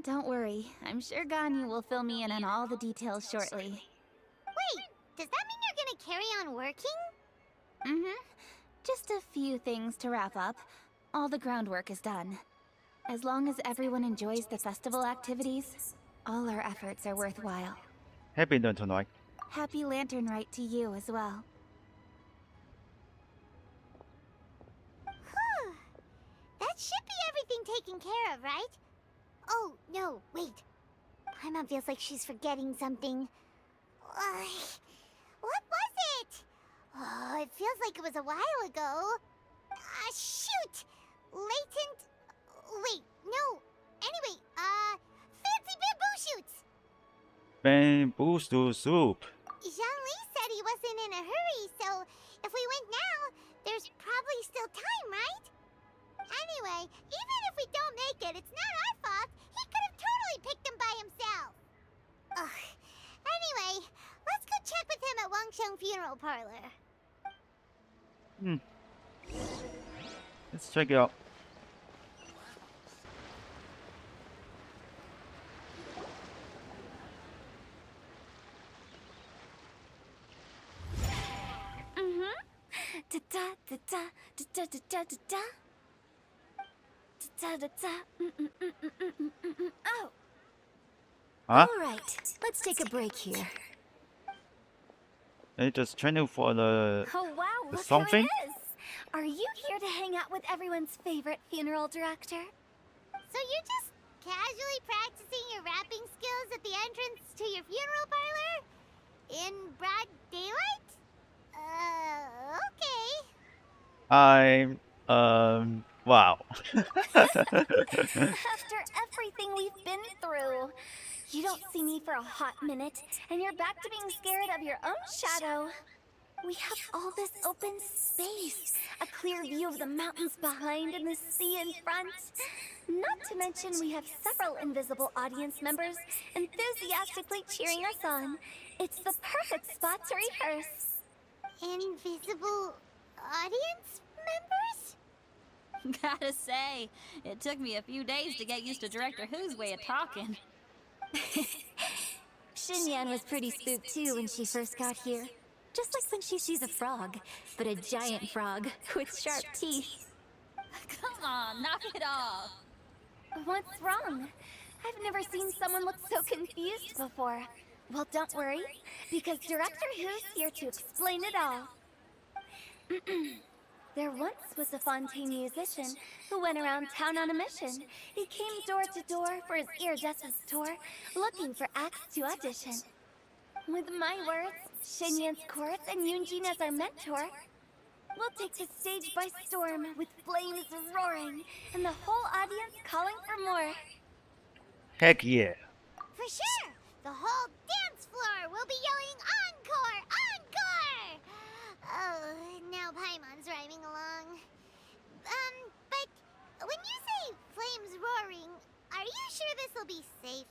Don't worry, I'm sure Ganyu will fill me in on all the details shortly. Wait, does that mean you're gonna carry on working? Mm-hmm. Just a few things to wrap up. All the groundwork is done. As long as everyone enjoys the festival activities, all our efforts are worthwhile. Happy done tonight. Happy Lantern Rite to you as well. Whew. That should be everything taken care of, right? Oh, no, wait. Paimon feels like she's forgetting something. What was it? Oh, it feels like it was a while ago. Shoot! Latent... Wait, no. Anyway, fancy bamboo shoots! Bamboo soup. Zhongli said he wasn't in a hurry, so if we went now, there's probably still time, right? Anyway, even if we don't make it, it's not our fault. He could have totally picked them by himself. Ugh. Anyway, let's go check with him at Wangsheng Funeral Parlor. Let's check it out. Oh. Huh? All right, let's take a break here. They just training for the Oh wow, look something? who it is! Are you here to hang out with everyone's favorite funeral director? So you're just casually practicing your rapping skills at the entrance to your funeral parlor? In broad daylight? I'm wow. After everything we've been through, you don't see me for a hot minute, and you're back to being scared of your own shadow. We have all this open space, a clear view of the mountains behind and the sea in front. Not to mention we have several invisible audience members enthusiastically cheering us on. It's the perfect spot to rehearse. Invisible audience members? Gotta say, it took me a few days to get used to Director Who's way of talking. Xinyan was pretty spooked too when she first got here. Just like when she sees a frog, but a giant frog with sharp teeth. Come on, knock it off. What's wrong? I've never seen someone look so confused before. Well, don't worry, because Director Who's here to explain it all. There once was a Fontaine musician who went around town on a mission. He came door to door for his iridescent tour, looking for acts to audition. With my words, Xinyan's chorus, and Yunjin as our mentor, we'll take the stage by storm with flames roaring and the whole audience calling for more. Heck yeah. For sure! The whole dance floor will be yelling encore! Encore! Oh, now Paimon's rhyming along. But when you say flames roaring, are you sure this will be safe?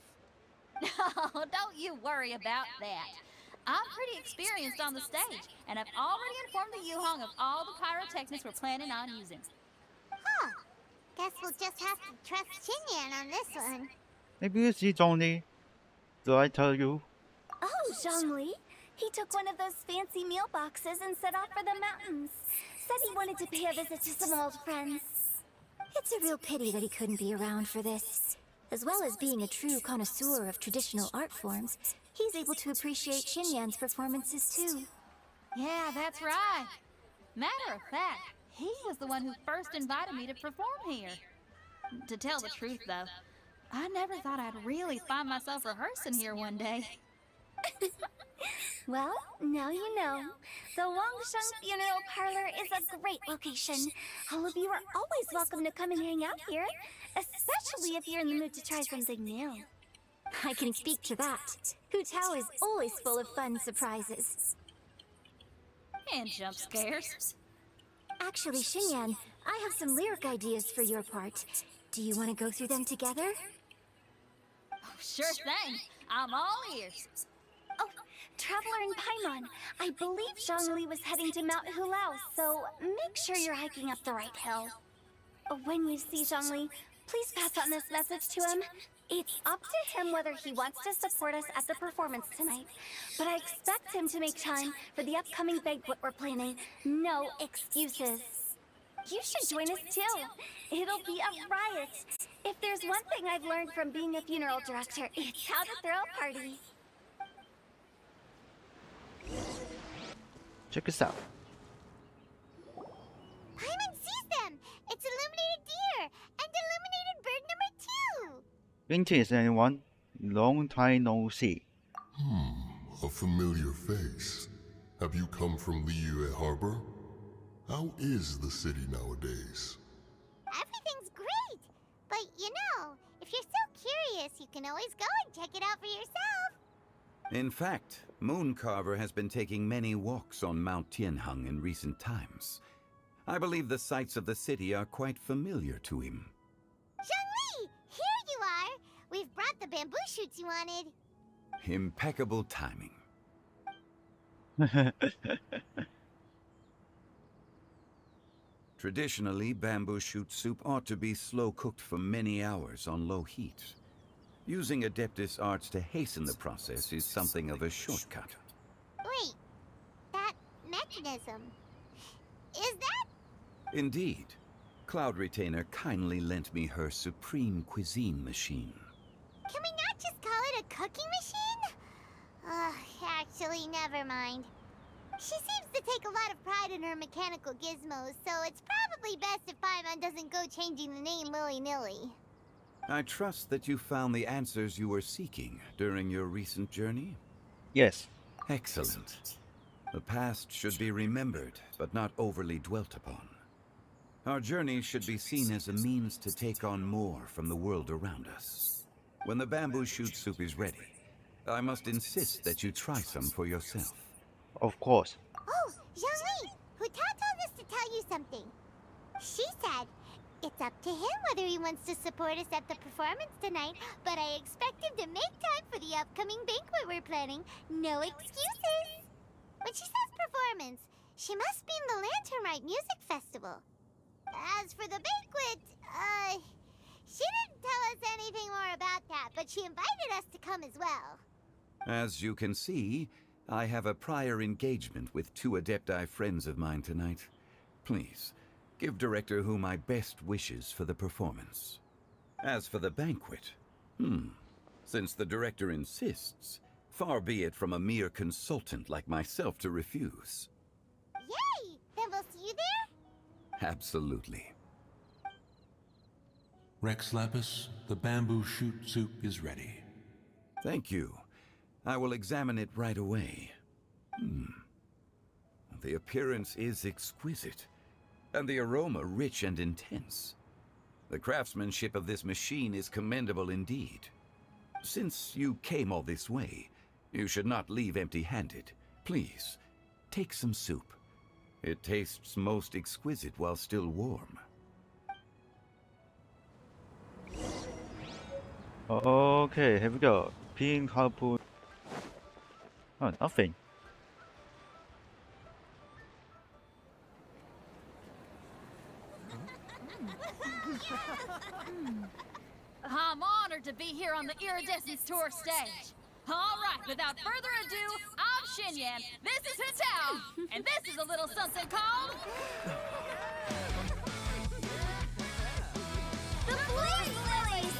No, don't you worry about that. I'm pretty experienced on the stage, and I've already informed the Yuhong of all the pyrotechnics we're planning on using. Huh. Guess we'll just have to trust Xinyan on this one. Maybe it's Zhongli. Did I tell you? Oh, Zhongli. He took one of those fancy meal boxes and set off for the mountains. Said he wanted to pay a visit to some old friends. It's a real pity that he couldn't be around for this. As well as being a true connoisseur of traditional art forms, he's able to appreciate Xinyan's performances too. Yeah, that's right. Matter of fact, he was the one who first invited me to perform here. To tell the truth, though, I never thought I'd really find myself rehearsing here one day. Well, now you know. The Wangsheng Funeral Parlor is a great location. All of you are always welcome to come and hang out here, especially if you're in the mood to try something new. I can speak to that. Hu Tao is always full of fun surprises. And jump scares. Actually, Xinyan, I have some lyric ideas for your part. Do you want to go through them together? Oh, sure thing. I'm all ears. Oh, Traveler and Paimon, I believe Zhongli was heading to Mount Hulao, so make sure you're hiking up the right hill. When you see Zhongli, please pass on this message to him. It's up to him whether he wants to support us at the performance tonight, but I expect him to make time for the upcoming banquet we're planning. No excuses. You should join us too. It'll be a riot. If there's one thing I've learned from being a funeral director, it's how to throw a party. Check this out. Paimon sees them! It's illuminated deer! And illuminated bird number 2! Greetings, anyone. Long time no see. A familiar face. Have you come from Liyue Harbor? How is the city nowadays? Everything's great! But you know, if you're so curious, you can always go and check it out for yourself. In fact, Mooncarver has been taking many walks on Mount Tianheng in recent times. I believe the sights of the city are quite familiar to him. Zhongli! Here you are! We've brought the bamboo shoots you wanted. Impeccable timing. Traditionally, bamboo shoot soup ought to be slow-cooked for many hours on low heat. Using Adeptus arts to hasten the process is something of a shortcut. Wait, that mechanism... is that... Indeed. Cloud Retainer kindly lent me her supreme cuisine machine. Can we not just call it a cooking machine? Actually, never mind. She seems to take a lot of pride in her mechanical gizmos, so it's probably best if Paimon doesn't go changing the name willy-nilly. I trust that you found the answers you were seeking during your recent journey? Yes. Excellent. The past should be remembered, but not overly dwelt upon. Our journey should be seen as a means to take on more from the world around us. When the bamboo shoot soup is ready, I must insist that you try some for yourself. Of course. Oh, Zhongli! Huta told us to tell you something. She said, it's up to him whether he wants to support us at the performance tonight, but I expect him to make time for the upcoming banquet we're planning. No excuses! When she says performance, she must mean the Lantern Rite Music Festival. As for the banquet, she didn't tell us anything more about that, but she invited us to come as well. As you can see, I have a prior engagement with 2 Adepti friends of mine tonight. Please, give Director Hu my best wishes for the performance. As for the banquet, since the Director insists, far be it from a mere consultant like myself to refuse. Yay! Then we'll see you there? Absolutely. Rex Lapis, the bamboo shoot soup is ready. Thank you. I will examine it right away. The appearance is exquisite, and the aroma rich and intense. The craftsmanship of this machine is commendable indeed. Since you came all this way, you should not leave empty-handed. Please, take some soup. It tastes most exquisite while still warm. Okay, here we go. Pink harpoon. Oh, nothing. I'm honored to be here on the Iridescence Tour stage. All right, without further ado, I'm Xinyan, this is Hitao, and this is a little something called... The Blazing Lilies!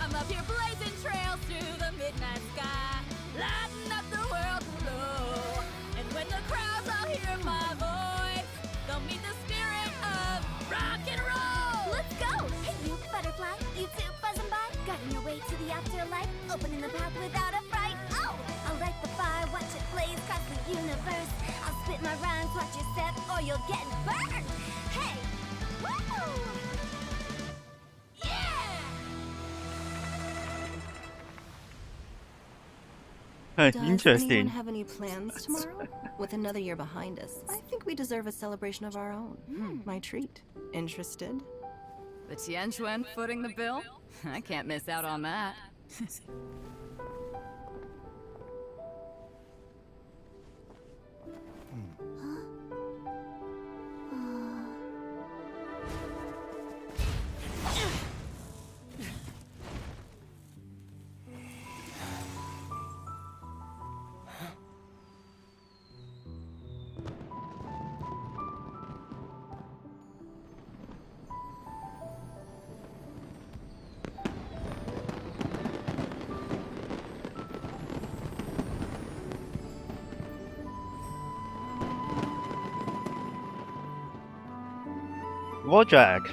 I'm up here blazing trails through the midnight sky, lighting up the world below. And when the crowds all hear my voice, they'll meet the spirit of rock and roll. Let's go! Hey, you butterfly, you too buzzing by, guiding your way to the afterlife, opening the path without a fright. Oh, I'll light the fire, watch it blaze across the universe. I'll spit my rhymes, watch you step, or you'll get burned. Hey, woo! Does Interesting. anyone have any plans tomorrow? With another year behind us, I think we deserve a celebration of our own. My treat. Interested? The Tianquan footing the bill? I can't miss out on that. Wojak.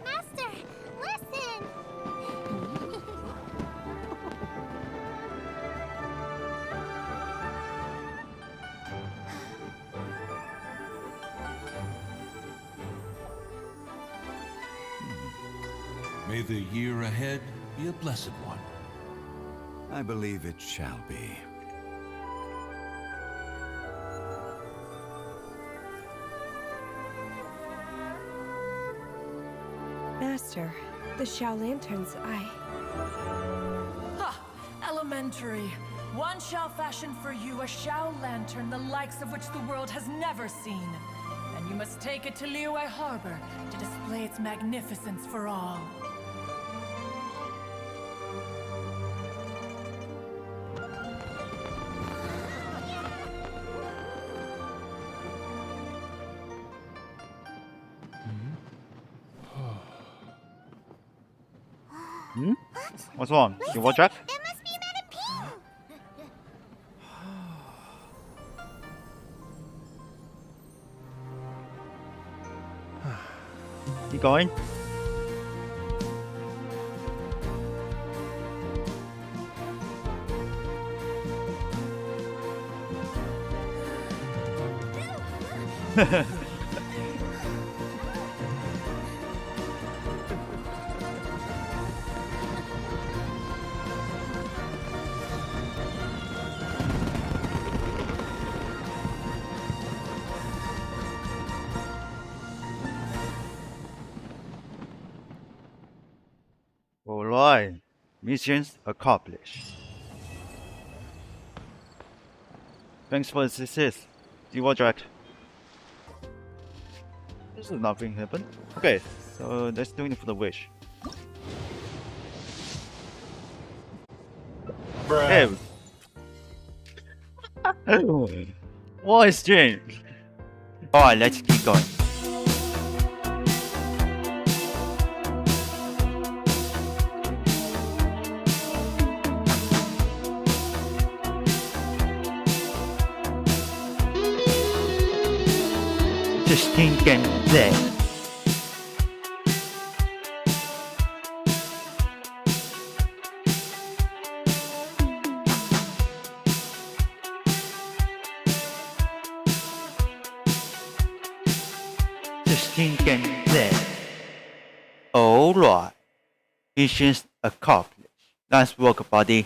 Master, listen! May the year ahead be a blessed one. I believe it shall be. Master, the Xiao Lanterns, Ha! Elementary. One shall fashion for you a Xiao Lantern the likes of which the world has never seen. And you must take it to Liyue Harbor to display its magnificence for all. Hmm? What's wrong? You Wojak? That must be Madame Pugh! Keep going. Alright. Missions accomplished. Thanks for the assist. You Wojak. This is nothing happened. Okay, so let's do it for the wish. Hey. What is changed? Alright, let's keep going. Just think and play. Just think and play. Alright. Missions accomplished. Nice work, buddy.